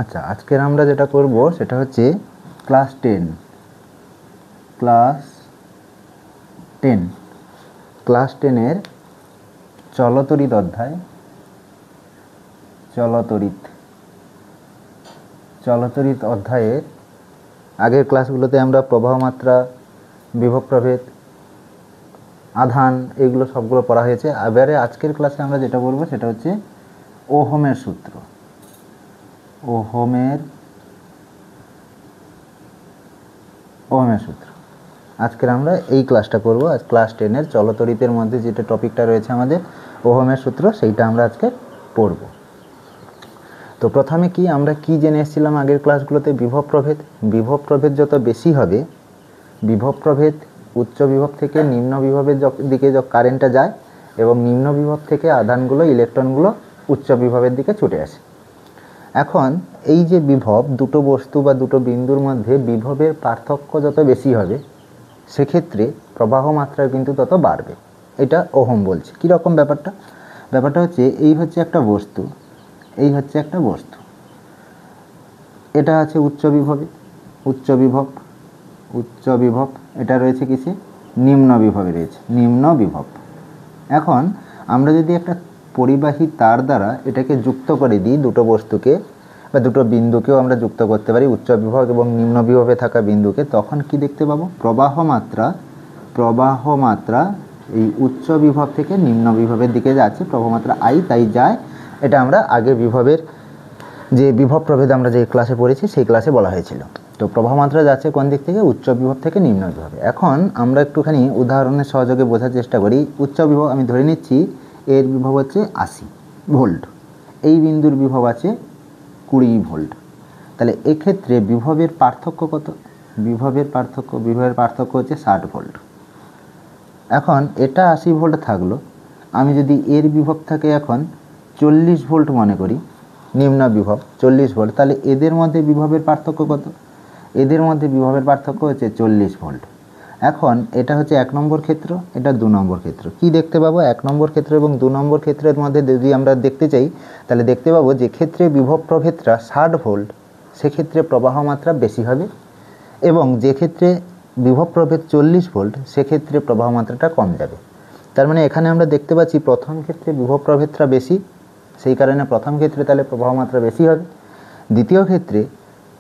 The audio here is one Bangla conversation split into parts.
আচ্ছা, আজকের আমরা যেটা করব সেটা হচ্ছে ক্লাস 10 ক্লাস 10 এর চলতরিৎ অধ্যায়, চলতরিৎ অধ্যায়ের আগের ক্লাসগুলোতে আমরা প্রবাহ মাত্রা, বিভব প্রভেদ, আধান এগুলো সবগুলো পড়া হয়েছে। এবারে আজকের ক্লাসে আমরা যেটা বলবো সেটা হচ্ছে ওহমের সূত্র। ওহমের সূত্র আজকের আমরা এই ক্লাসটা করব। আজ ক্লাস 10 এর চলতরিতের মধ্যে যেটা টপিকটা রয়েছে আমাদের ওহমের সূত্র, সেইটা আমরা আজকে পড়ব। তো প্রথমে আমরা কি জেনে এসেছিলাম আগের ক্লাসগুলোতে? বিভব প্রভেদ যত বেশি হবে, বিভব প্রভেদ উচ্চ বিভব থেকে নিম্ন বিভবের দিকে কারেন্টটা যায় এবং নিম্ন বিভব থেকে আধানগুলো, ইলেকট্রনগুলো উচ্চ বিভবের দিকে ছুটে আসে। এখন এই যে বিভব, দুটো বস্তু বা দুটো বিন্দুর মধ্যে বিভবের পার্থক্য যত বেশি হবে সেক্ষেত্রে প্রবাহ মাত্রা কিন্তু তত বাড়বে। এটা ওহম বলছে। কীরকম ব্যাপারটা? ব্যাপারটা হচ্ছে এই হচ্ছে একটা বস্তু, এই হচ্ছে একটা বস্তু, এটা আছে উচ্চ বিভব, এটা রয়েছে কিসে? নিম্ন বিভবে রয়েছে, নিম্ন বিভব। এখন আমরা যদি একটা পরিবাহী তার দ্বারা এটাকে যুক্ত করে দিই, দুটো বস্তুকে বা দুটো বিন্দুকেও আমরা যুক্ত করতে পারি, উচ্চ বিভব এবং নিম্ন বিভবে থাকা বিন্দুকে, তখন কি দেখতে পাবো? প্রবাহ মাত্রা এই উচ্চ বিভব থেকে নিম্ন বিভবের দিকে যাচ্ছে, প্রবাহ মাত্রা আই তাই যায়। এটা আমরা আগে বিভবের যে বিভব প্রভেদ আমরা যে ক্লাসে পড়েছি সেই ক্লাসে বলা হয়েছিল। তো প্রবাহ মাত্রা যাচ্ছে কোন দিক থেকে? উচ্চ বিভব থেকে নিম্ন বিভবে। এখন আমরা একটুখানি উদাহরণের সহযোগে বোঝার চেষ্টা করি। উচ্চ বিভব আমি ধরে নিচ্ছি এর বিভব হচ্ছে 80 ভোল্ট, এই বিন্দুর বিভব আছে 20 ভোল্ট। তাহলে এক্ষেত্রে বিভবের পার্থক্য কত? বিভবের পার্থক্য হচ্ছে 60 ভোল্ট। এখন এটা 80 ভোল্ট থাকলো, আমি যদি এর বিভব থাকে এখন 40 ভোল্ট মনে করি, নিম্ন বিভব 40 ভোল্ট, তাহলে এদের মধ্যে বিভবের পার্থক্য কত? এদের মধ্যে বিভবের পার্থক্য হচ্ছে 40 ভোল্ট। এখন এটা হচ্ছে 1 নম্বর ক্ষেত্র, এটা 2 নম্বর ক্ষেত্র। কি দেখতে পাবো? 1 নম্বর ক্ষেত্র এবং 2 নম্বর ক্ষেত্রের মধ্যে যদি আমরা দেখতে চাই তাহলে দেখতে পাবো যে ক্ষেত্রে বিভব প্রভেদটা 60 ভোল্ট সেক্ষেত্রে প্রবাহ মাত্রা বেশি হবে, এবং যে ক্ষেত্রে বিভব প্রভেদ 40 ভোল্ট সেক্ষেত্রে প্রবাহ মাত্রাটা কম যাবে। তার মানে এখানে আমরা দেখতে পাচ্ছি প্রথম ক্ষেত্রে বিভব প্রভেদটা বেশি, সেই কারণে প্রথম ক্ষেত্রে তাহলে প্রবাহ মাত্রা বেশি হবে। দ্বিতীয় ক্ষেত্রে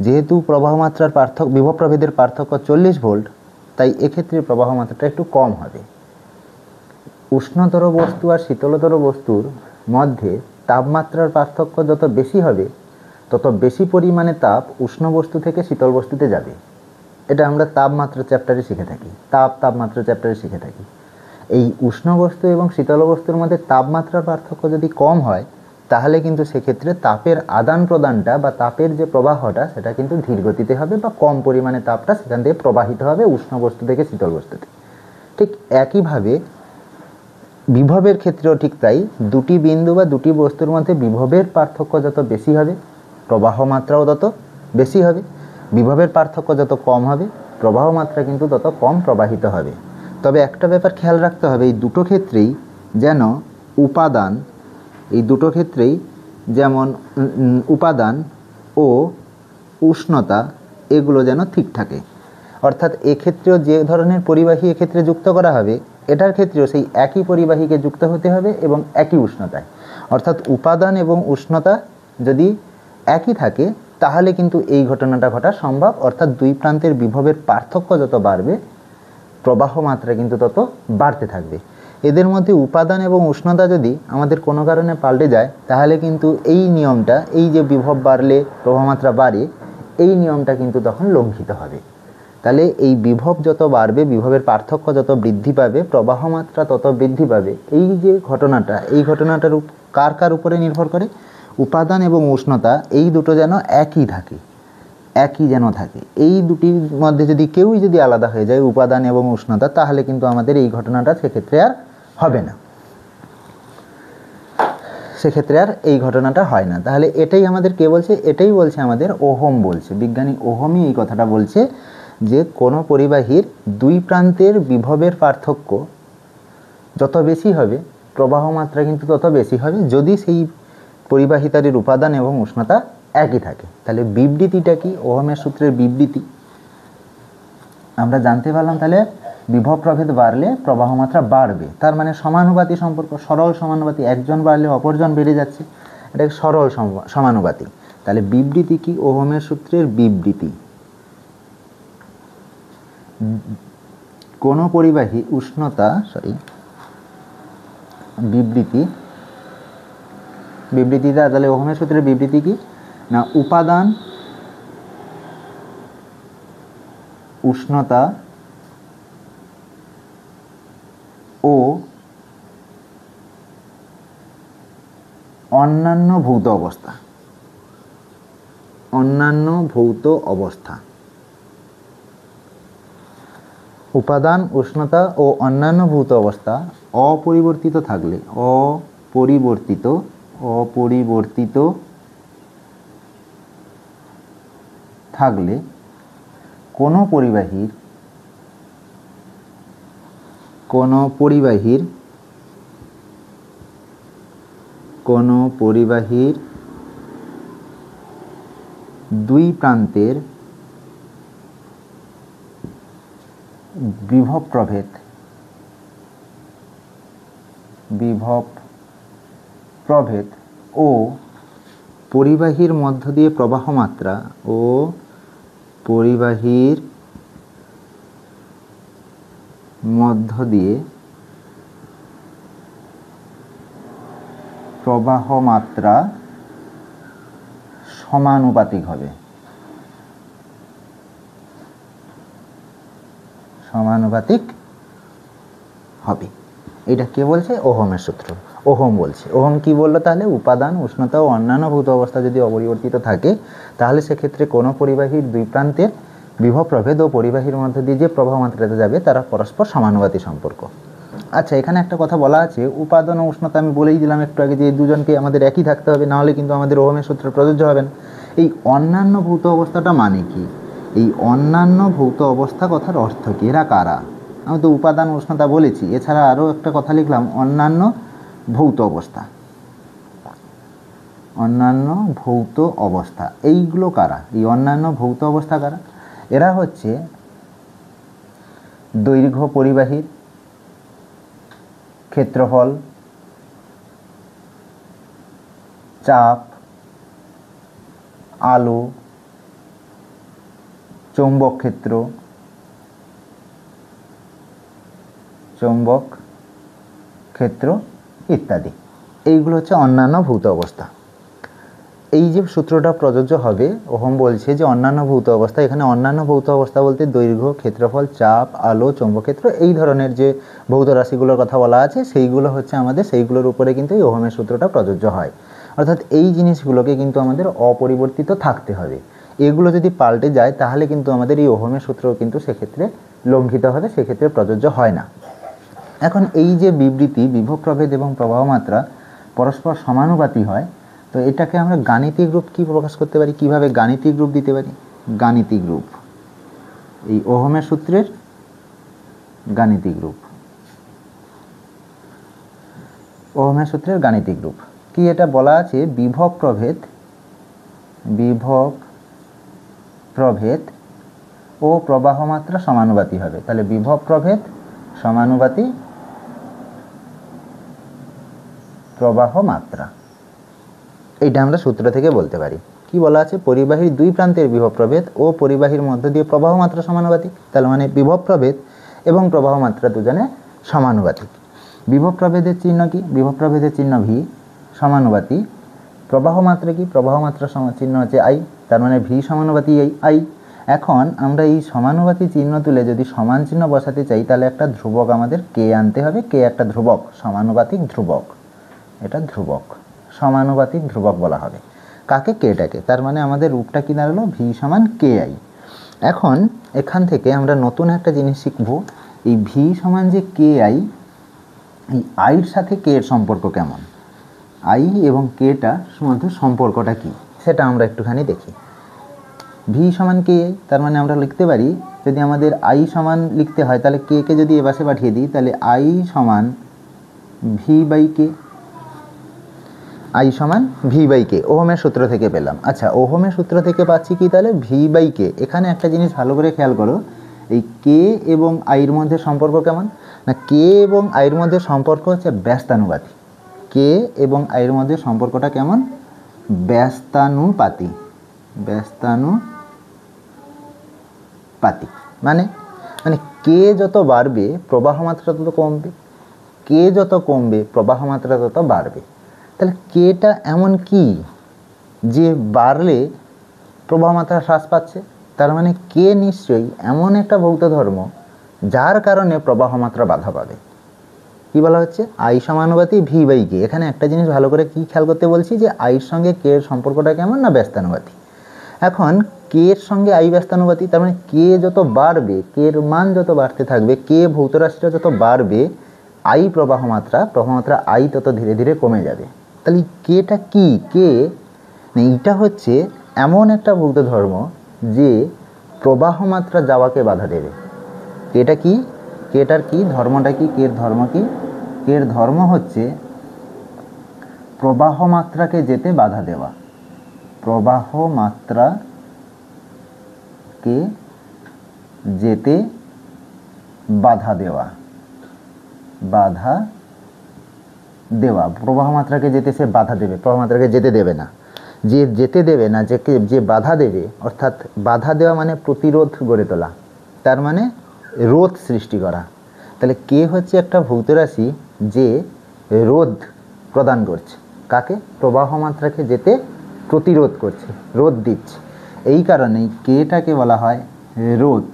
যেহেতু প্রবাহ মাত্রার বিভব প্রভেদের পার্থক্য 40 ভোল্ট, তাই এক্ষেত্রে প্রবাহ মাত্রাটা একটু কম হবে। উষ্ণতর বস্তু আর শীতলতর বস্তুর মধ্যে তাপমাত্রার পার্থক্য যত বেশি হবে তত বেশি পরিমাণে তাপ উষ্ণ বস্তু থেকে শীতল বস্তুতে যাবে। এটা আমরা তাপমাত্রা চ্যাপ্টারে শিখে থাকি, তাপমাত্রা চ্যাপ্টারে শিখে থাকি। এই উষ্ণ বস্তু এবং শীতল বস্তুর মধ্যে তাপমাত্রার পার্থক্য যদি কম হয় তাহলে কিন্তু সেক্ষেত্রে তাপের আদান প্রদানটা বা তাপের যে প্রবাহটা সেটা কিন্তু ধীর গতিতে হবে, বা কম পরিমাণে তাপটা সেখান থেকে প্রবাহিত হবে উষ্ণ বস্তু থেকে শীতল বস্তুতে। ঠিক একইভাবে বিভবের ক্ষেত্রেও ঠিক তাই, দুটি বিন্দু বা দুটি বস্তুর মধ্যে বিভবের পার্থক্য যত বেশি হবে প্রবাহ মাত্রাও তত বেশি হবে। বিভবের পার্থক্য যত কম হবে প্রবাহ মাত্রা কিন্তু তত কম প্রবাহিত হবে। তবে একটা ব্যাপার খেয়াল রাখতে হবে, এই দুটো ক্ষেত্রেই যেন উপাদান, এই দুটো ক্ষেত্রেই যেমন উপাদান ও উষ্ণতা এগুলো যেন ঠিক থাকে। অর্থাৎ এক্ষেত্রেও যে ধরনের পরিবাহী এক্ষেত্রে যুক্ত করা হবে এটার ক্ষেত্রেও সেই একই পরিবাহীকে যুক্ত হতে হবে এবং একই উষ্ণতায়। অর্থাৎ উপাদান এবং উষ্ণতা যদি একই থাকে তাহলে কিন্তু এই ঘটনাটা ঘটা সম্ভব। অর্থাৎ দুই প্রান্তের বিভবের পার্থক্য যত বাড়বে প্রবাহ মাত্রা কিন্তু তত বাড়তে থাকবে। এদের মধ্যে উপাদান এবং উষ্ণতা যদি আমাদের কোনো কারণে পাল্টে যায় তাহলে কিন্তু এই নিয়মটা, এই যে বিভব বাড়লে প্রবাহ মাত্রা বাড়ে, এই নিয়মটা কিন্তু তখন লঙ্ঘিত হবে। তাহলে এই বিভব যত বাড়বে, বিভবের পার্থক্য যত বৃদ্ধি পাবে, প্রবাহ মাত্রা তত বৃদ্ধি পাবে। এই যে ঘটনাটা, এই ঘটনাটার কার উপরে নির্ভর করে? উপাদান এবং উষ্ণতা এই দুটো যেন একই থাকে, একই যেন থাকে। এই দুটির মধ্যে যদি কেউই যদি আলাদা হয়ে যায়, উপাদান এবং উষ্ণতা, তাহলে কিন্তু আমাদের এই ঘটনাটা সেক্ষেত্রে আর হবে না, সেক্ষেত্রে আর এই ঘটনাটা হয় না। তাহলে এটাই আমাদের কে বলছে? এটাই বলছে আমাদের ওহম বলছে, বিজ্ঞানী ওহমই এই কথাটা বলছে যে কোনো পরিবাহীর দুই প্রান্তের বিভবের পার্থক্য যত বেশি হবে প্রবাহ মাত্রা কিন্তু তত বেশি হবে যদি সেই পরিবাহিতারির উপাদান এবং উষ্ণতা একই থাকে। তাহলে বিবৃতিটা কি? ওহমের সূত্রের বিবৃতি আমরা জানতে পারলাম। তাহলে বিভব প্রভেদ বাড়লে প্রবাহ মাত্রা বাড়বে, তার মানে সমানুপাতি সম্পর্ক, সরল সমানুপাতি, একজন বাড়লে অপরজন বেড়ে যাচ্ছে, এটা সরল সমানুপাতি। তাহলে বিবৃতি কি? ওহমের সূত্রের বিবৃতি, কোন পরিবাহী উষ্ণতা বিবৃতিটা তাহলে ওহমের সূত্রের বিবৃতি কি না, উপাদান উষ্ণতা ও অন্যান্য ভৌত অবস্থা, উপাদান উষ্ণতা ও অন্যান্য ভৌত অবস্থা অপরিবর্তিত থাকলে, অপরিবর্তিত থাকলে কোনো পরিবাহীর দুই প্রান্তের বিভব প্রভেদ ও পরিবাহীর মধ্য দিয়ে প্রবাহ মাত্রা সমানুপাতিক হবে, এটা কে বলছে? ওহমের সূত্র। ওহম বলছে। ওহম কি বললো? তাহলে উপাদান উষ্ণতা ও অন্যান্য ভৌত অবস্থা যদি অপরিবর্তিত থাকে তাহলে সেক্ষেত্রে কোনো পরিবাহীর দুই প্রান্তের বিভব প্রভেদ ও পরিবাহীর মধ্যে দিয়ে যে প্রবাহ মাত্রাতে যাবে তারা পরস্পর সমানুপাতি সম্পর্ক। আচ্ছা, এখানে একটা কথা বলা আছে, উপাদান ও উষ্ণতা আমি বলেই দিলাম একটু আগে যে দুজনকে আমাদের একই থাকতে হবে, নাহলে কিন্তু আমাদের ওহমের সূত্র প্রযোজ্য হবে না। এই অন্যান্য ভৌত অবস্থাটা মানে কি? এই অন্যান্য ভৌত অবস্থা কথার অর্থ কি? এরা কারা? আমি তো উপাদান উষ্ণতা বলেছি, এছাড়া আরও একটা কথা লিখলাম, অন্যান্য ভৌত অবস্থা। এইগুলো কারা? এই অন্যান্য ভৌত অবস্থা কারা? এরা হচ্ছে দৈর্ঘ্য পরিবাহীর, ক্ষেত্রফল, চাপ, আলো, চৌম্বক ক্ষেত্র ইত্যাদি। এইগুলো হচ্ছে অন্যান্য ভৌত অবস্থা। এই যে সূত্রটা প্রযোজ্য হবে, ওহম বলছে যে অন্যান্য ভৌত অবস্থা, এখানে অন্যান্য ভৌত অবস্থা বলতে দৈর্ঘ্য, ক্ষেত্রফল, চাপ, আলো, চৌম্বক ক্ষেত্র, এই ধরনের যে ভৌত রাশিগুলোর কথা বলা আছে সেইগুলো হচ্ছে আমাদের, সেইগুলোর উপরে কিন্তু এই ওহমের সূত্রটা প্রযোজ্য হয়। অর্থাৎ এই জিনিসগুলোকে কিন্তু আমাদের অপরিবর্তিত থাকতে হবে। এগুলো যদি পাল্টে যায় তাহলে কিন্তু আমাদের এই ওহমের সূত্র কিন্তু সেক্ষেত্রে লঙ্ঘিত হবে, সেক্ষেত্রে প্রযোজ্য হয় না। এখন এই যে বিবৃতি, বিভব প্রভেদ এবং প্রবাহ মাত্রা পরস্পর সমানুপাতি হয়, তো এটাকে আমরা গাণিতিক রূপ কি প্রকাশ করতে পারি? কিভাবে গাণিতিক রূপ দিতে পারি? গাণিতিক রূপ, এই ওহমের সূত্রের গাণিতিক রূপ, ওহমের সূত্রের গাণিতিক রূপ কি? এটা বলা আছে বিভব প্রভেদ ও প্রবাহ মাত্রা সমানুপাতি হবে। তাহলে বিভব প্রভেদ সমানুপাতি প্রবাহ মাত্রা, এইটা আমরা সূত্র থেকে বলতে পারি। কি বলা আছে? পরিবাহীর দুই প্রান্তের বিভব প্রভেদ ও পরিবাহীর মধ্য দিয়ে প্রবাহ মাত্রা সমানুপাতিক। তাহলে মানে বিভব প্রভেদ এবং প্রবাহ মাত্রা দুজনে সমানুপাতিক। বিভব প্রভেদের চিহ্ন কি? বিভব প্রভেদের চিহ্ন ভি, সমানুপাতি। প্রবাহ মাত্রা কি? প্রবাহ মাত্রা চিহ্ন হচ্ছে আই, তার মানে ভি সমানুপাতি আই। এখন আমরা এই সমানুপাতি চিহ্ন তুলে যদি সমান চিহ্ন বসাতে চাই তাহলে একটা ধ্রুবক আমাদের কে আনতে হবে। কে একটা ধ্রুবক, সমানুপাতিক ধ্রুবক, এটা ধ্রুবক, সমানুপাতিক ধ্রুবক বলা হবে কাকে? কেটাকে। তার মানে আমাদের রূপটা কি দাঁড়ালো? ভি সমান কে আই। এখন এখান থেকে আমরা নতুন একটা জিনিস শিখব, এই ভি সমান যে কে আই, এই আইয়ের সাথে কে এর সম্পর্ক কেমন, আই এবং কেটা মধ্যে সম্পর্কটা কি সেটা আমরা একটুখানি দেখি। ভি সমান কে আই, তার মানে আমরা লিখতে পারি, যদি আমাদের আই সমান লিখতে হয় তাহলে কে কে যদি এ পাশে পাঠিয়ে দিই তাহলে আই সমান ভি বাই কে। আই সমান ভি বাই কে, ওহমের সূত্র থেকে পেলাম। আচ্ছা, ওহমের সূত্র থেকে পাচ্ছি কি তাহলে? ভি বাই কে। এখানে একটা জিনিস ভালো করে খেয়াল করো, এই কে এবং আইয়ের মধ্যে সম্পর্ক কেমন না, কে এবং আইয়ের মধ্যে সম্পর্ক হচ্ছে ব্যস্তানুপাতি। কে এবং আইয়ের মধ্যে সম্পর্কটা কেমন? ব্যস্তানুপাতি। ব্যস্তানুপাতি মানে মানে কে যত বাড়বে প্রবাহ মাত্রা তত কমবে, কে যত কমবে প্রবাহ মাত্রা তত বাড়বে। তাহলে কেটা এমন কি যে বাড়লে প্রবাহ মাত্রা হ্রাস পাচ্ছে? তার মানে কে নিশ্চয়ই এমন একটা ভৌত ধর্ম যার কারণে প্রবাহ মাত্রা বাধা পাবে। কি বলা হচ্ছে? আই সমানুপাতি ভি বাই কে। এখানে একটা জিনিস ভালো করে কি খেয়াল করতে বলছি, যে আইয়ের সঙ্গে কে এর সম্পর্কটা কেমন না ব্যস্তানুপাতি। এখন কে এর সঙ্গে আই ব্যস্তানুপাতি, তার মানে কে যত বাড়বে, কে এর মান যত বাড়তে থাকবে, কে ভৌত রাশিটা যত বাড়বে, আই প্রবাহ মাত্রা আই তত ধীরে ধীরে কমে যাবে। তাহলে কেটা কি? কে এইটা হচ্ছে এমন একটা ভৌত ধর্ম যে প্রবাহ মাত্রা যাওয়াকে বাধা দেবে। কেটা কি? কেটার কি ধর্মটা কি? কের ধর্ম কি? কের ধর্ম হচ্ছে প্রবাহ মাত্রাকে যেতে বাধা দেওয়া। প্রবাহ মাত্রাকে যেতে বাধা দেওয়া। বাধা দেওয়া, প্রবাহ মাত্রাকে যেতে সে বাধা দেবে, প্রবাহ মাত্রাকে যেতে দেবে না। যে যেতে দেবে না, যে বাধা দেবে, অর্থাৎ বাধা দেওয়া মানে প্রতিরোধ গড়ে তোলা, তার মানে রোধ সৃষ্টি করা। তাহলে কে হচ্ছে একটা ভৌত রাশি যে রোধ প্রদান করছে। কাকে? প্রবাহ মাত্রাকে যেতে প্রতিরোধ করছে, রোধ দিচ্ছে। এই কারণেই কেটাকে বলা হয় রোধ।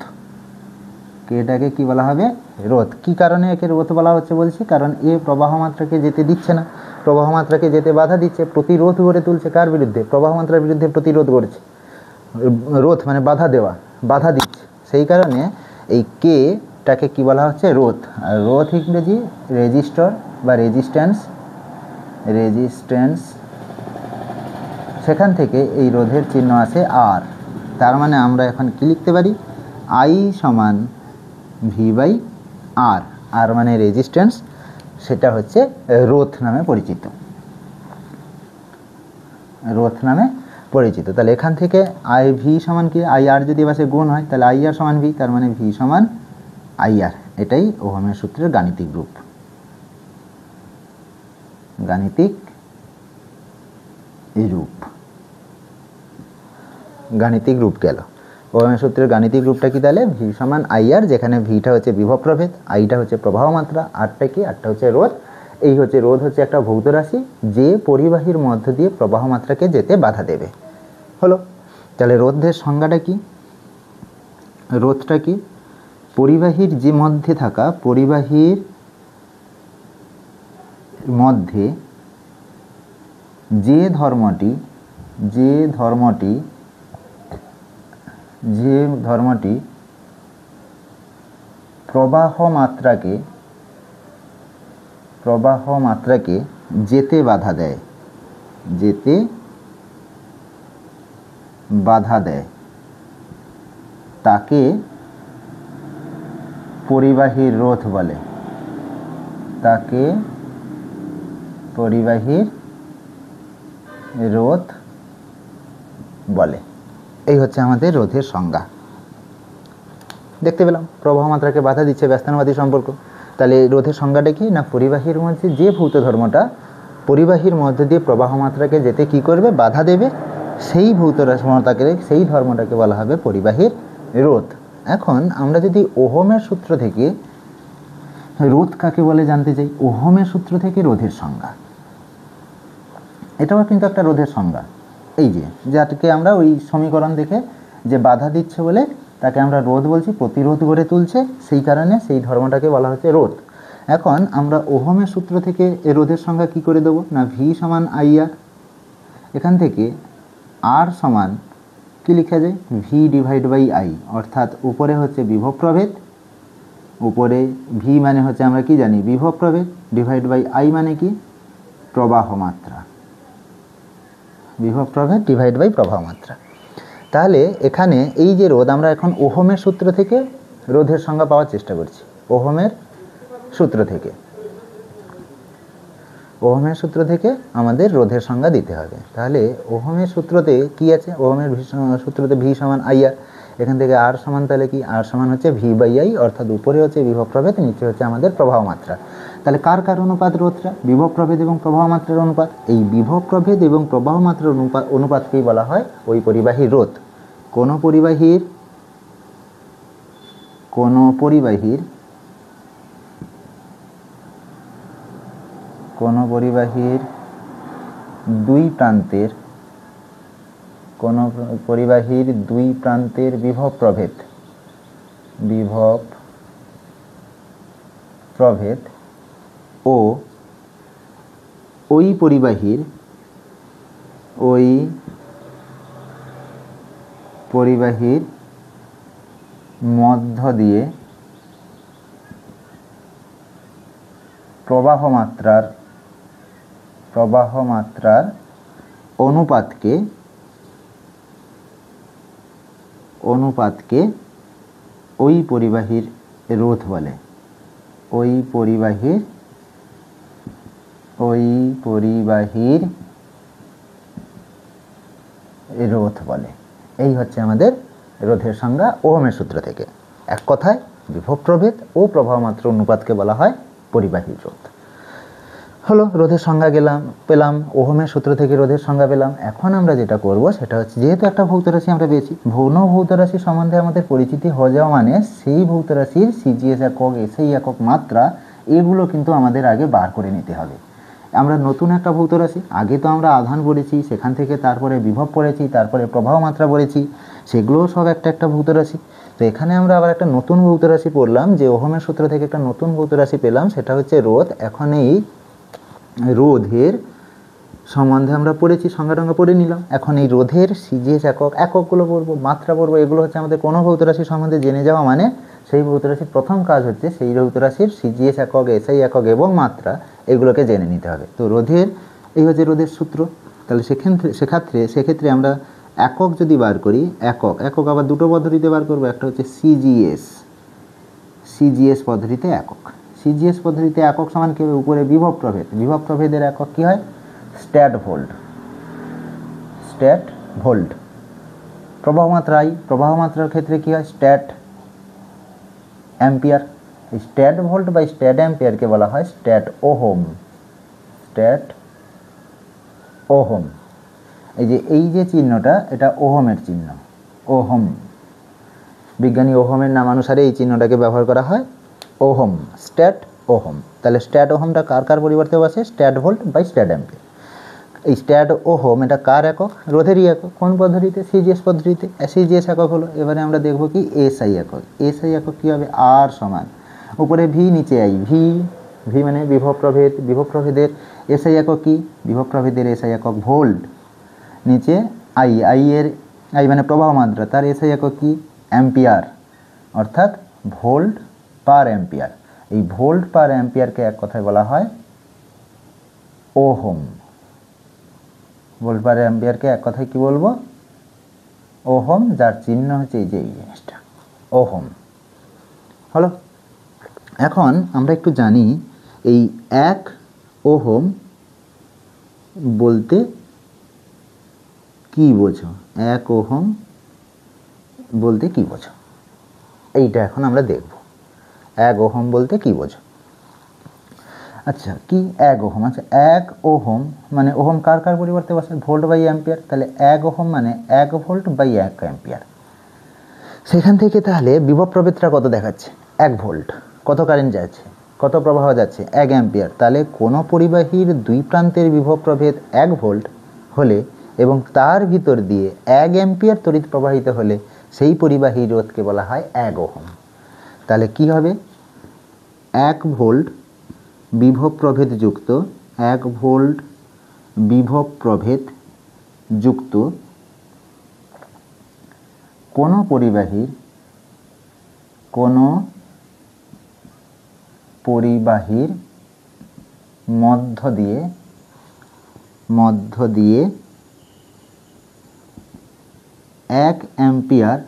কেটাকে কি বলা হবে? রোধ। কি কারণে একে রোধ বলা হচ্ছে বলছি? কারণ এ প্রবাহ মাত্রাকে যেতে দিচ্ছে না, প্রবাহ মাত্রাকে যেতে বাধা দিচ্ছে, প্রতিরোধ গড়ে তুলছে। কার বিরুদ্ধে? প্রবাহ মাত্রার বিরুদ্ধে প্রতিরোধ করছে। রোধ মানে বাধা দেওয়া, বাধা দিচ্ছে। সেই কারণে এই কেটাকে কি বলা হচ্ছে? রোধ। আর রোধ ইংরেজি রেজিস্টর বা রেজিস্ট্যান্স। সেখান থেকে এই রোধের চিহ্ন আছে আর। তার মানে আমরা এখন কি লিখতে পারি? আই সমান ভি বাই আর। আর মানে রেজিস্ট্যান্স, সেটা হচ্ছে রোধ নামে পরিচিত। রোধ নামে পরিচিত। তাহলে এখান থেকে আই ভি সমান কি? আই আর যদি বাসে গুণ হয় তাহলে আই আর সমান ভি, তার মানে ভি সমান আই আর। এটাই ওহমের সূত্রের গাণিতিক রূপ। গাণিতিক রূপ গেল। ওহমের সূত্রের গাণিতিক রূপটা কি তাহলে? ভি সমান আই আর, যেখানে ভিটা হচ্ছে বিভব প্রভেদ, আইটা হচ্ছে প্রবাহ মাত্রা, আরটা কি? আরটা হচ্ছে রোধ। এই হচ্ছে রোধ, হচ্ছে একটা ভৌত রাশি যে পরিবাহীর মধ্য দিয়ে প্রবাহ মাত্রাকে যেতে বাধা দেবে। হলো। তাহলে রোধের সংজ্ঞাটা কি? রোধটা কি? পরিবাহীর যে মধ্যে থাকা, পরিবাহীর মধ্যে যে ধর্মটি প্রবাহ মাত্রাকে যেতে বাধা দেয়, তাকে পরিবাহীর রোধ বলে। তাকে পরিবাহীর রোধ বলে। এই হচ্ছে আমাদের রোধের সংজ্ঞা। দেখতে পেলাম প্রবাহ মাত্রাকে বাধা দিচ্ছে, ব্যস্তানুপাতি সম্পর্ক। তাহলে রোধের সংজ্ঞাটা কি না? পরিবাহীর মধ্যে যে ভৌত ধর্মটা পরিবাহীর মধ্যে দিয়ে প্রবাহ মাত্রাকে যেতে কি করবে? বাধা দেবে, সেই ভৌত ধর্মটাকে, সেই ধর্মটাকে বলা হবে পরিবাহীর রোধ। এখন আমরা যদি ওহমের সূত্র থেকে রোধ কাকে বলে জানতে চাই, ওহমের সূত্র থেকে রোধের সংজ্ঞা, এটাও কিন্তু একটা রোধের সংজ্ঞা। এই যে যাকে আমরা ওই সমীকরণ দেখে যে বাধা দিচ্ছে বলে তাকে আমরা রোধ বলছি, প্রতিরোধ গড়ে তুলছে, সেই কারণে সেই ধর্মটাকে বলা হচ্ছে রোধ। এখন আমরা ওহমের সূত্র থেকে এ রোধের সংজ্ঞা কি করে দেবো না? ভি সমান আই আর। এখান থেকে আর সমান কি লেখা যায়? V divide by I. অর্থাৎ উপরে হচ্ছে বিভব প্রভেদ, উপরে ভি মানে হচ্ছে আমরা কি জানি? বিভব প্রভেদ, ডিভাইড বাই আই মানে কি? প্রবাহ মাত্রা। বিভব প্রভেদ ডিভাইড বাই প্রবাহ মাত্রা। তাহলে এখানে এই যে রোধ, আমরা এখন ওহমের সূত্র থেকে রোধের সংজ্ঞা পাওয়ার চেষ্টা করছি। ওহমের সূত্র থেকে ওহমের সূত্র থেকে আমাদের রোধের সংজ্ঞা দিতে হবে। তাহলে ওহমের সূত্রতে কি আছে? ওহমের সূত্রতে ভি সমান আইআর। এখান থেকে আর সমান তাহলে কি? আর সমান হচ্ছে ভি বাই আই, অর্থাৎ উপরে হচ্ছে বিভব প্রভেদ, নিচে হচ্ছে আমাদের প্রবাহ মাত্রা। তাহলে কার কার অনুপাত রোধটা? বিভব প্রভেদ এবং প্রবাহ মাত্রার অনুপাত। এই বিভব প্রভেদ এবং প্রবাহ মাত্রার অনুপাতকেই বলা হয় ওই পরিবাহীর রোধ। কোনো পরিবাহীর দুই প্রান্তের বিভব প্রভেদ ও ওই পরিবাহীর মধ্য দিয়ে প্রবাহ মাত্রার অনুপাতকে ওই পরিবাহীর রোধ বলে। ওই পরিবাহীর রোধ বলে। এই হচ্ছে আমাদের রোধের সংজ্ঞা ওহমের সূত্র থেকে। এক কথায় বিভব প্রভেদ ও প্রবাহ মাত্রা অনুপাতকে বলা হয় পরিবাহীর রোধ। হলো, রোধের সংজ্ঞা পেলাম, ওহমের সূত্র থেকে রোধের সংজ্ঞা পেলাম। এখন আমরা যেটা করব সেটা হচ্ছে, যেহেতু একটা ভৌত রাশি আমরা পেয়েছি, ভৌত রাশি সম্বন্ধে আমাদের পরিচিতি হয়ে যাওয়া মানে সেই ভৌত রাশির সিজিএস একক, এসআই একক, মাত্রা, এগুলো কিন্তু আমাদের আগে বার করে নিতে হবে। আমরা নতুন একটা ভৌত রাশি, আগে তো আমরা আধান পড়েছি, সেখান থেকে তারপরে বিভব পড়েছি, তারপরে প্রবাহ মাত্রা পড়েছি, সেগুলোও সব একটা ভৌত রাশি। তো এখানে আমরা আবার একটা নতুন ভৌত রাশি পড়লাম, যে ওহমের সূত্র থেকে একটা নতুন ভৌত রাশি পেলাম, সেটা হচ্ছে রোধ। এখন এই রোধের সম্বন্ধে আমরা পড়েছি, সংজ্ঞা পড়ে নিলাম। এখন এই রোধের সিজিএস এককগুলো পড়বো, মাত্রা পড়বো। এগুলো হচ্ছে আমাদের কোনো ভৌত রাশি সম্বন্ধে জেনে যাওয়া মানে সেই ভৌত রাশির প্রথম কাজ হচ্ছে সেই ভৌত রাশির সিজিএস একক, এসআই একক এবং মাত্রা, এগুলোকে জেনে নিতে হবে। তো রোধের এই হচ্ছে রোধের সূত্র। তাহলে সেক্ষেত্রে আমরা একক যদি বার করি, একক আবার দুটো পদ্ধতিতে বার করবো। একটা হচ্ছে সিজিএস পদ্ধতিতে একক। সিজিএস পদ্ধতিতে একক সমান কি হবে? উপরে বিভব প্রভেদের একক কি হয়? Stat volt. প্রবাহ মাত্রার ক্ষেত্রে কি হয়? Stat ampere. এই স্ট্যাট ভোল্ট বা স্ট্যাট অ্যাম্পিয়ারকে বলা হয় স্ট্যাট ওহম। এই যে চিহ্নটা, এটা ওহমের চিহ্ন। ওহম, বিজ্ঞানী ওহমের নামানুসারে এই চিহ্নটাকে ব্যবহার করা হয়। Ohm, stat ohm. তাহলে স্ট্যাট ওহমটা কার পরিবর্তে বসে? Stat volt by stat ampere. এই স্ট্যাট ওহম এটা কার একক? রোধেরই একক। কোন পদ্ধতিতে? সিজিএস পদ্ধতিতে। সিজিএস একক হলো। এবারে আমরা দেখব কি এসআই একক কী হবে? আর সমান উপরে ভি, নিচে আই। ভি মানে বিভব প্রভেদের এসআই একক কি? বিভব প্রভেদের এসআই একক ভোল্ট। নিচে আই মানে প্রবাহ মাত্রা, তার এসআই একক কি? অ্যাম্পিয়ার, অর্থাৎ ভোল্ট পার অ্যাম্পিয়ার। এই ভোল্ট পার অ্যাম্পিয়ারকে এক কথায় বলা হয় ওহম। ভোল্ট পার অ্যাম্পিয়ারকে এক কথায় কি বলবো? ওহম, যার চিহ্ন হচ্ছে এই যে এই জিনিসটা, ওহম। হলো, এখন আমরা একটু জানি এই 1 ওহম বলতে কি বোঝো? 1 ওহম বলতে কি বোঝো? এইটা এখন আমরা দেখব। 1 ওহম বলতে কি বোঝো? আচ্ছা, কি 1 ওহম? আচ্ছা, 1 ওহম মানে ওহম কার পরিবর্তে বসে? Volt by ampere. তাহলে 1 ওহম মানে 1 ভোল্ট বাই 1 অ্যাম্পিয়ার। সেখান থেকে তাহলে বিভব প্রভেদটা কত দেখাচ্ছে? 1 ভোল্ট। কত কারেন্ট যাচ্ছে? কত প্রবাহ যাচ্ছে? 1 অ্যাম্পিয়ার। তাহলে কোনো পরিবাহীর দুই প্রান্তের বিভব প্রভেদ 1 ভোল্ট হলে এবং তার ভিতর দিয়ে 1 অ্যাম্পিয়ার তড়িৎ প্রবাহিত হলে সেই পরিবাহী রোধকে বলা হয় 1 ওহম। তাহলে কি হবে? 1 ভোল্ট বিভব প্রভেদ যুক্ত 1 ভোল্ট বিভব প্রভেদ যুক্ত কোনো পরিবাহীর মধ্য দিয়ে 1 অ্যাম্পিয়ার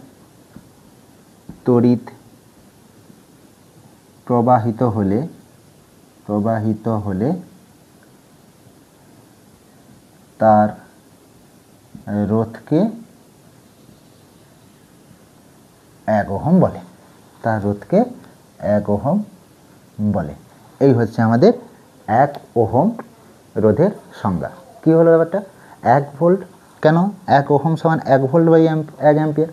তড়িৎ প্রবাহিত হলে তার রোধকে 1 ওহম বলে, তার রোধকে 1 ওহম বলে। এই হচ্ছে আমাদের 1 ওহম রোধের সংজ্ঞা। কি হলো ব্যাপারটা? 1 ভোল্ট, কেন 1 ওহম সমান 1 ভোল্ট বাই 1 অ্যাম্পিয়ার।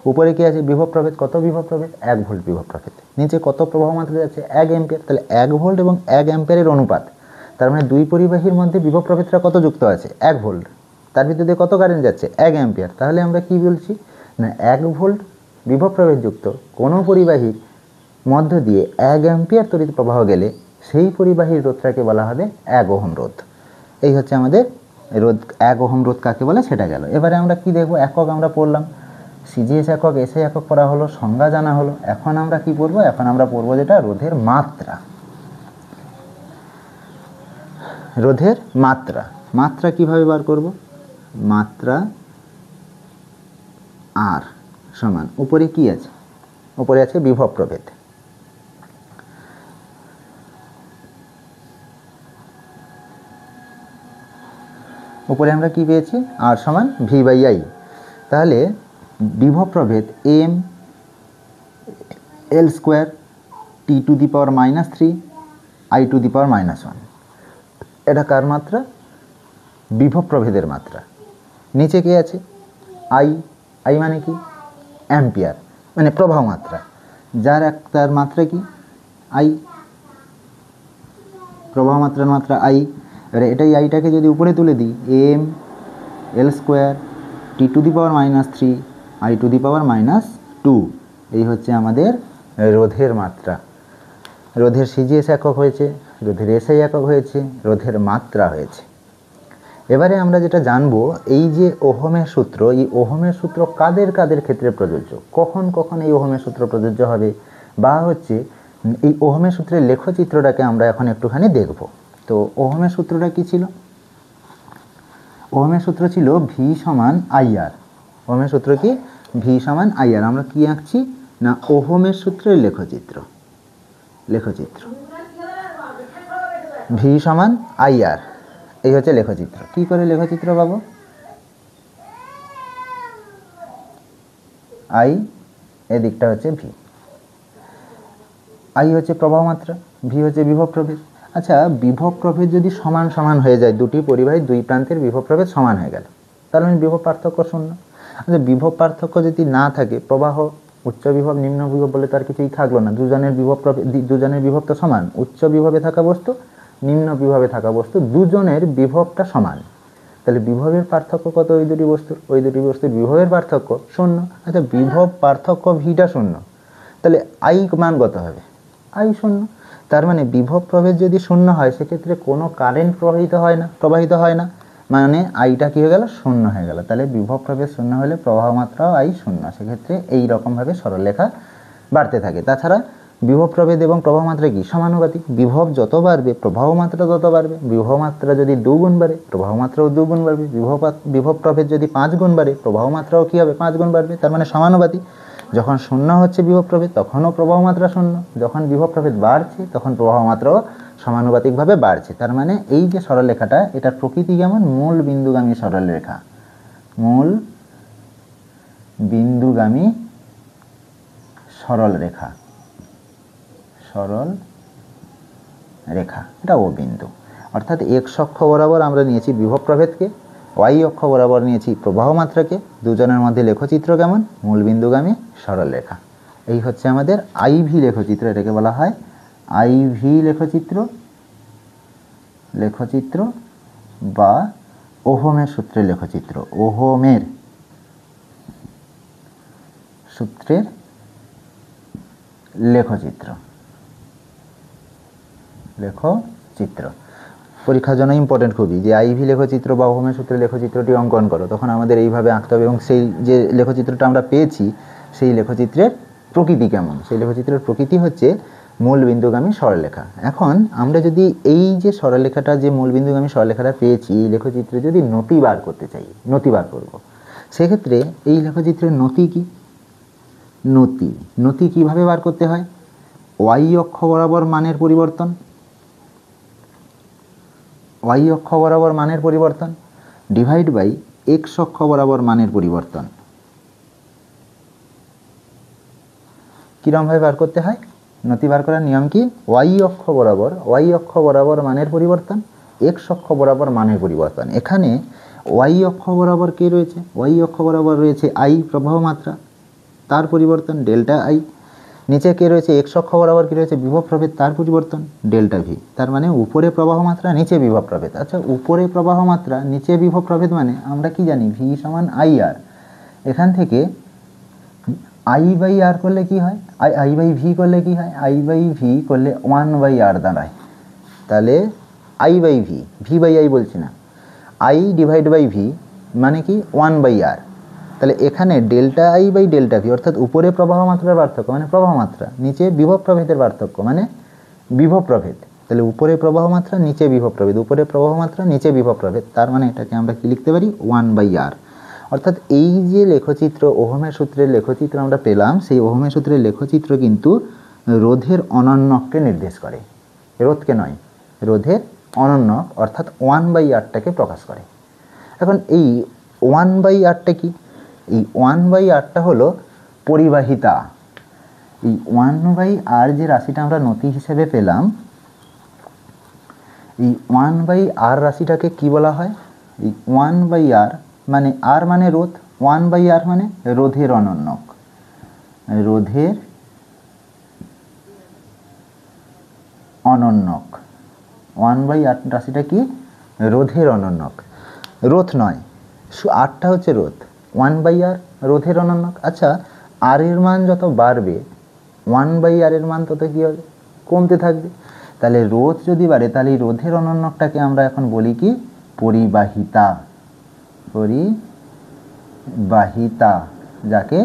উপরে কি আছে? বিভব প্রভেদ। কত বিভব প্রভেদ? 1 ভোল্ট বিভব প্রভেদ। নিচে কত প্রবাহ মাত্রা যাচ্ছে? 1 অ্যাম্পিয়ার। তাহলে 1 ভোল্ট এবং 1 অ্যাম্পিয়ারের অনুপাত, তার মানে দুই পরিবাহীর মধ্যে বিভব প্রভেদটা কত যুক্ত আছে? 1 ভোল্ট। তার ভিতর দিয়ে কত কারেন্ট যাচ্ছে? 1 অ্যাম্পিয়ার। তাহলে আমরা কি বলছি না, 1 ভোল্ট বিভব প্রভেদ যুক্ত কোনো পরিবাহীর মধ্য দিয়ে 1 অ্যাম্পিয়ার তড়িৎ প্রবাহ গেলে সেই পরিবাহীর রোধটাকে বলা হবে 1 ওহম রোধ। এই হচ্ছে আমাদের রোধ। 1 ওহম রোধ কাকে বলে সেটা গেল। এবারে আমরা কি দেখব? একক আমরা পড়লাম, সিজিএস একক, এসআই একক পড়া হলো, সংজ্ঞা জানা হলো। এখন আমরা কি পড়বো? এখন আমরা পড়বো যেটা রোধের মাত্রা। রোধের মাত্রা। মাত্রা কিভাবে বার করব? মাত্রা আর সমান, উপরে কি আছে? উপরে আছে বিভব প্রভেদ। উপরে আমরা কি পেয়েছি? আর সমান ভি বাই আই। তাহলে বিভব প্রভেদ M L square T to the power -3 I to the power -1। এটা কার মাত্রা? বিভব প্রভেদের মাত্রা। নিচে কে আছে? আই। আই মানে কি? অ্যাম্পিয়ার, মানে প্রবাহ মাত্রা, যার তার মাত্রা কি? আই। প্রবাহ মাত্রার মাত্রা আই। এবারে এটাই আইটাকে যদি উপরে তুলে দিই, M L square T to the power -3 I to the power -2, এই হচ্ছে আমাদের রোধের মাত্রা। রোধের সিজিএস একক হয়েছে, রোধের এসআই একক হয়েছে, রোধের মাত্রা হয়েছে। এবারে আমরা যেটা জানবো, এই যে ওহমের সূত্র, এই ওহমের সূত্র কাদের কাদের ক্ষেত্রে প্রযোজ্য, কখন কখন এই ওহমের সূত্র প্রযোজ্য হবে, বা হচ্ছে এই ওহমের সূত্রের লেখচিত্রটাকে আমরা এখন একটুখানি দেখব। তো ওহমের সূত্রটা কি ছিল? ওহমের সূত্র ছিল ভি সমান আইআর। ওহমের সূত্র কি? ভি সমান আইআর। আমরা কি আঁকছি না, ওহমের সূত্রের লেখচিত্র। লেখচিত্র ভি সমান আইআর, এই হচ্ছে লেখচিত্র। কি করে লেখচিত্র পাবো? আই এদিকটা হচ্ছে ভি, আই হচ্ছে প্রবাহ মাত্রা, ভি হচ্ছে বিভব প্রভেদ। আচ্ছা, বিভব প্রভেদ যদি সমান সমান হয়ে যায়, দুটি পরিবাহী দুই প্রান্তের বিভব প্রভেদ সমান হয়ে গেল, তার মানে বিভব পার্থক্য শূন্য। আচ্ছা, বিভব পার্থক্য যদি না থাকে, প্রবাহ উচ্চ বিভব নিম্ন বিভব বলে তার কিছুই থাকলো না, দুজনের বিভব প্রভেদ, দুজনের বিভব তো সমান। উচ্চ বিভবে থাকা বস্তু, নিম্ন বিভবে থাকা বস্তু, দুজনের বিভবটা সমান। তাহলে বিভবের পার্থক্য কত ওই দুটি বস্তুর? ওই দুটি বস্তুর বিভবের পার্থক্য শূন্য। আচ্ছা, বিভব পার্থক্য ভিটা শূন্য, তাহলে আই মান কত হবে? আই শূন্য। তার মানে বিভব প্রভেদ যদি শূন্য হয়, সেক্ষেত্রে কোনো কারেন্ট প্রবাহিত হয় না, মানে আইটা কী হয়ে গেল? শূন্য হয়ে গেল। তাহলে বিভব প্রভেদ শূন্য হলে প্রবাহ মাত্রাও আই শূন্য। সেক্ষেত্রে এই রকমভাবে সরলরেখা বাড়তে থাকে। তাছাড়া বিভব প্রভেদ এবং প্রবাহ মাত্রা কি? সমানুপাতিক। বিভব যত বাড়বে প্রবাহ মাত্রা তত বাড়বে। বিভব মাত্রা যদি 2 গুণ বাড়ে, প্রবাহ মাত্রাও 2 গুণ বাড়বে। বিভব প্রভেদ যদি 5 গুণ বাড়ে, প্রবাহ মাত্রাও কী হবে? 5 গুণ বাড়বে। তার মানে সমানুপাতিক। যখন শূন্য হচ্ছে বিভব প্রভেদ, তখনও প্রবাহ মাত্রা শূন্য। যখন বিভব প্রভেদ বাড়ছে, তখন প্রবাহ মাত্রাও সমানুপাতিকভাবে বাড়ছে। তার মানে এই যে সরলরেখাটা, এটার প্রকৃতি কেমন? মূল বিন্দুগামী সরলরেখা। মূল বিন্দুগামী সরল রেখা। সরল রেখা, এটা ও বিন্দু। অর্থাৎ এক্স অক্ষ বরাবর আমরা নিয়েছি বিভব প্রভেদকে, ওয়াই অক্ষ বরাবর নিয়েছি প্রবাহ মাত্রাকে। দুজনের মধ্যে লেখচিত্র কেমন? মূল বিন্দুগামী সরল রেখা। এই হচ্ছে আমাদের আইভি লেখচিত্র। এটাকে বলা হয় আইভি লেখচিত্র। লেখচিত্র বা ওহমের সূত্রের লেখচিত্র। ওহমের সূত্রের লেখচিত্র। লেখচিত্র পরীক্ষার জন্য ইম্পর্টেন্ট খুবই, যে আইভি লেখচিত্র বা ওহমের সূত্রের লেখচিত্রটি অঙ্কন করো, তখন আমাদের এইভাবে আঁকতে হবে। এবং সেই যে লেখচিত্রটা আমরা পেয়েছি, সেই লেখচিত্রের প্রকৃতি কেমন? সেই লেখচিত্রের প্রকৃতি হচ্ছে মূল বিন্দুগামী সরলরেখা। এখন আমরা যদি এই যে সরলরেখাটা, যে মূল বিন্দুগামী সরলরেখাটা পেয়েছি, এই লেখচিত্রে যদি নতি বার করতে চাই, নতি বার করব, সেক্ষেত্রে এই লেখচিত্রের নতি কি? নতি কিভাবে বার করতে হয়? ওয়াই অক্ষ বরাবর মানের পরিবর্তন। ওয়াই অক্ষ বরাবর মানের পরিবর্তন। ডিভাইড বাই এক্স অক্ষ বরাবর মানের পরিবর্তন। কীরমভাবে বার করতে হয়? নতি বার করার নিয়ম কি? ওয়াই অক্ষ বরাবর মানের পরিবর্তন, এক্স অক্ষ বরাবর মানের পরিবর্তন। এখানে ওয়াই অক্ষ বরাবর কে রয়েছে? ওয়াই অক্ষ বরাবর রয়েছে আই প্রবাহ মাত্রা, তার পরিবর্তন ডেল্টা আই। নিচে কে রয়েছে? এক্স অক্ষ বরাবর কি রয়েছে? বিভব প্রভেদ, তার পরিবর্তন ডেল্টা ভি। তার মানে উপরে প্রবাহ মাত্রা, নিচে বিভব প্রভেদ। আচ্ছা, উপরে প্রবাহ মাত্রা, নিচে বিভব প্রভেদ মানে আমরা কি জানি? ভি সমান আই আর। এখান থেকে আই বাই আর করলে কি হয়? আই বাই ভি করলে কি হয়? আই বাই ভি করলে 1/r দাঁড়ায়। তাহলে I by V, V by I বলছি না, আই ডিভাইড বাই ভি মানে কি? 1/r। তাহলে এখানে delta I by delta V অর্থাৎ উপরে প্রবাহ মাত্রার পার্থক্য মানে প্রবাহ মাত্রা, নিচে বিভব প্রভেদের পার্থক্য মানে বিভব প্রভেদ। তাহলে উপরে প্রবাহ মাত্রা, নিচে বিভব প্রভেদ, উপরে প্রবাহ মাত্রা, নিচে বিভব প্রভেদ। তার মানে এটাকে আমরা কি লিখতে পারি? 1/r। অর্থাৎ এই যে লেখচিত্র, ওহমের সূত্রের লেখচিত্র আমরা পেলাম, সেই ওহমের সূত্রের লেখচিত্র কিন্তু রোধের অনন্যককে নির্দেশ করে, রোধকে নয়, রোধের অনন্যক অর্থাৎ 1/rটাকে প্রকাশ করে। এখন এই 1/rটা কি? এই 1/rটা হলো পরিবাহিতা। এই 1/r যে রাশিটা আমরা নতি হিসেবে পেলাম, এই 1/r রাশিটাকে কি বলা হয়? এই 1/r মানে r মানে রোধ, 1/r মানে রোধের অনন্যক, রোধের অনন্যক। 1/r রাশিটা কি? রোধের অনন্যক, রোধ নয়, আরটা হচ্ছে রোধ, 1/r রোধের অনন্যক। আচ্ছা, আর এর মান যত বাড়বে 1/r এর মান তত কি হবে? কমতে থাকবে। তাহলে রোধ যদি বাড়ে তাহলে এই রোধের অনন্যকটাকে আমরা এখন বলি কি? পরিবাহিতা। পরিবাহিতা, যাকে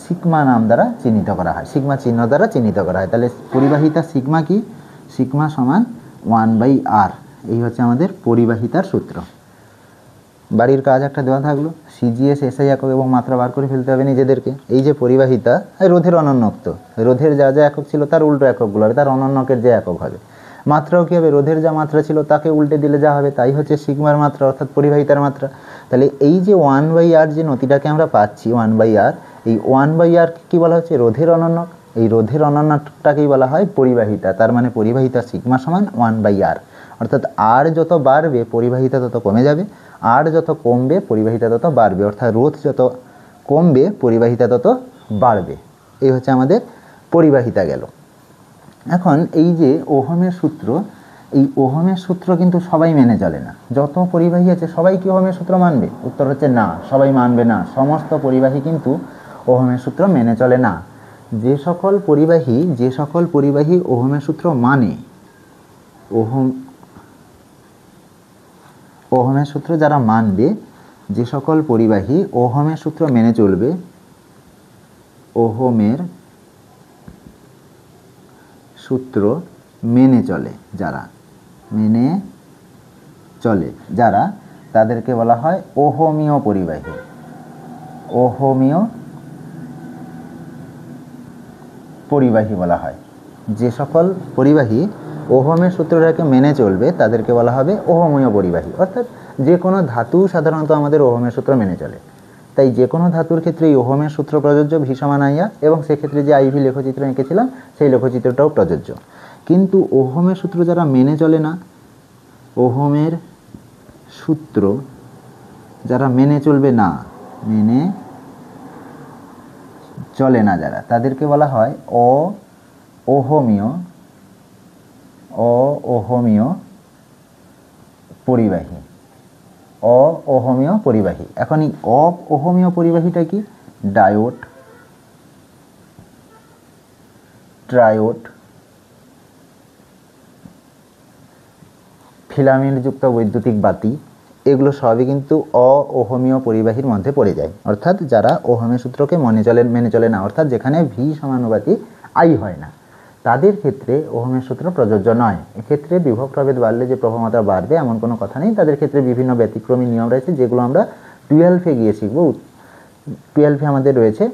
সিগমা নাম দ্বারা চিহ্নিত করা হয়, সিগমা চিহ্ন দ্বারা চিহ্নিত করা হয়। তাহলে পরিবাহিতা সিগমা কি? সিগমা সমান 1/r। এই হচ্ছে আমাদের পরিবাহিতার সূত্র। বাড়ির কাজ একটা দেওয়া থাকলো, সিজিএস এসআই একক এবং মাত্রা বার করে ফেলতে হবে নিজেদেরকে। এই যে পরিবাহিতা, রোধের অনন্যক, তো রোধের যা যা একক ছিল তার উল্টো এককগুলো হবে, তার অনন্যকের যে একক হবে। মাত্রাও কী হবে? রোধের যা মাত্রা ছিল তাকে উল্টে দিলে যা হবে তাই হচ্ছে সিগমার মাত্রা অর্থাৎ পরিবাহিতার মাত্রা। তাহলে এই যে 1/r যে নতিটাকে আমরা পাচ্ছি 1/r, এই 1/r কি বলা হচ্ছে? রোধের অনন্যক। এই রোধের অনন্যকটাকেই বলা হয় পরিবাহিতা। তার মানে পরিবাহিতা সিগমা সমান 1/r। অর্থাৎ আর যত বাড়বে পরিবাহিতা তত কমে যাবে, আর যত কমবে পরিবাহিতা তত বাড়বে, অর্থাৎ রোধ যত কমবে পরিবাহিতা তত বাড়বে। এই হচ্ছে আমাদের পরিবাহিতা গেল। এখন এই যে ওহমের সূত্র, এই ওহমের সূত্র কিন্তু সবাই মেনে চলে না। যত পরিবাহী আছে সবাই কি ওহমের সূত্র মানবে? উত্তর হচ্ছে না, সবাই মানবে না। সমস্ত পরিবাহী কিন্তু ওহমের সূত্র মেনে চলে না। যে সকল পরিবাহী ওহমের সূত্র মানে, ওহমের সূত্র যারা মানবে, যে সকল পরিবাহী ওহমের সূত্র মেনে চলবে, ওহমের সূত্র মেনে চলে যারা, তাদেরকে বলা হয় ওহমীয় পরিবাহী। ওহমীয় পরিবাহী বলা হয়। যে সকল পরিবাহী ওহমের সূত্রটাকে মেনে চলবে তাদেরকে বলা হবে ওহমীয় পরিবাহী। অর্থাৎ যে কোনো ধাতু সাধারণত আমাদের ওহমের সূত্র মেনে চলে, তাই যে কোনো ধাতুর ক্ষেত্রে এই ওহমের সূত্র প্রযোজ্য, ভি সমান আই আর, এবং সেক্ষেত্রে যে আইভি লেখচিত্র এঁকেছিলাম সেই লেখচিত্রটাও প্রযোজ্য। কিন্তু ওহমের সূত্র যারা মেনে চলে না, ওহমের সূত্র যারা মেনে চলবে না, মেনে চলে না যারা, তাদেরকে বলা হয় অওহমীয় পরিবাহী। অওহমীয় পরিবাহী। এখন এই অওহমীয় পরিবাহীটা কি? ডায়োড, ট্রায়োড, ফিলামেন্টযুক্ত বৈদ্যুতিক বাতি, এগুলো সবই কিন্তু অওহমীয় পরিবাহীর মধ্যে পড়ে যায়। অর্থাৎ যারা ওহমের সূত্রকে মেনে চলে না, অর্থাৎ যেখানে ভি সমানুপাতিক আই হয় না, তাদের ক্ষেত্রে ওহমের সূত্র প্রযোজ্য নয়। এক্ষেত্রে বিভব প্রভেদ বাড়লে যে প্রবাহ মাত্রা বাড়বে এমন কোনো কথা নেই। তাদের ক্ষেত্রে বিভিন্ন ব্যতিক্রমী নিয়ম রয়েছে, যেগুলো আমরা 12-এ গিয়ে শিখব। 12-এ আমাদের রয়েছে,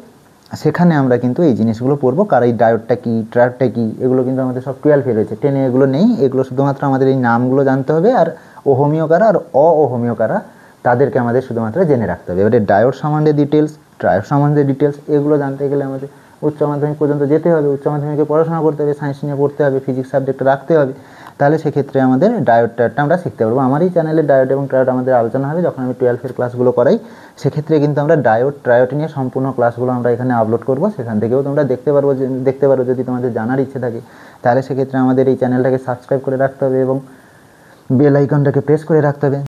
সেখানে আমরা কিন্তু এই জিনিসগুলো পড়বো। কারণ এই ডায়োডটা কি, ট্রায়োডটা কি, এগুলো কিন্তু আমাদের সব 12-এ রয়েছে। 10-এ এগুলো নেই। এগুলো শুধুমাত্র আমাদের এই নামগুলো জানতে হবে, আর ওহমীয় কারা আর অওহমীয় কারা তাদেরকে আমাদের শুধুমাত্র জেনে রাখতে হবে। এবারে ডায়োড সম্বন্ধে ডিটেলস, ট্রায়োড সম্বন্ধে ডিটেলস, এগুলো জানতে গেলে আমাদের উচ্চ মাধ্যমিক পর্যন্ত যেতে হবে, উচ্চ মাধ্যমিকে পড়াশোনা করতে হবে, সায়েন্স নিয়ে পড়তে হবে, ফিজিক্স সাবজেক্ট রাখতে হবে। তাহলে সেক্ষেত্রে আমাদের ডায়োড ট্রায়োডটা আমরা শিখতে পারবো। আমার এই চ্যানেলে ডায়োড এবং ট্রায়োড আমাদের আলোচনা হবে যখন আমি 12-এর ক্লাসগুলো করাই। সেক্ষেত্রে কিন্তু আমরা ডায়োড ট্রায়োড নিয়ে সম্পূর্ণ ক্লাসগুলো আমরা এখানে আপলোড করবো, সেখান থেকেও তোমরা দেখতে পারো যদি তোমাদের জানার ইচ্ছে থাকে। তাহলে সেক্ষেত্রে আমাদের এই চ্যানেলটাকে সাবস্ক্রাইব করে রাখতে হবে এবং বেল আইকনটাকে প্রেস করে রাখতে হবে।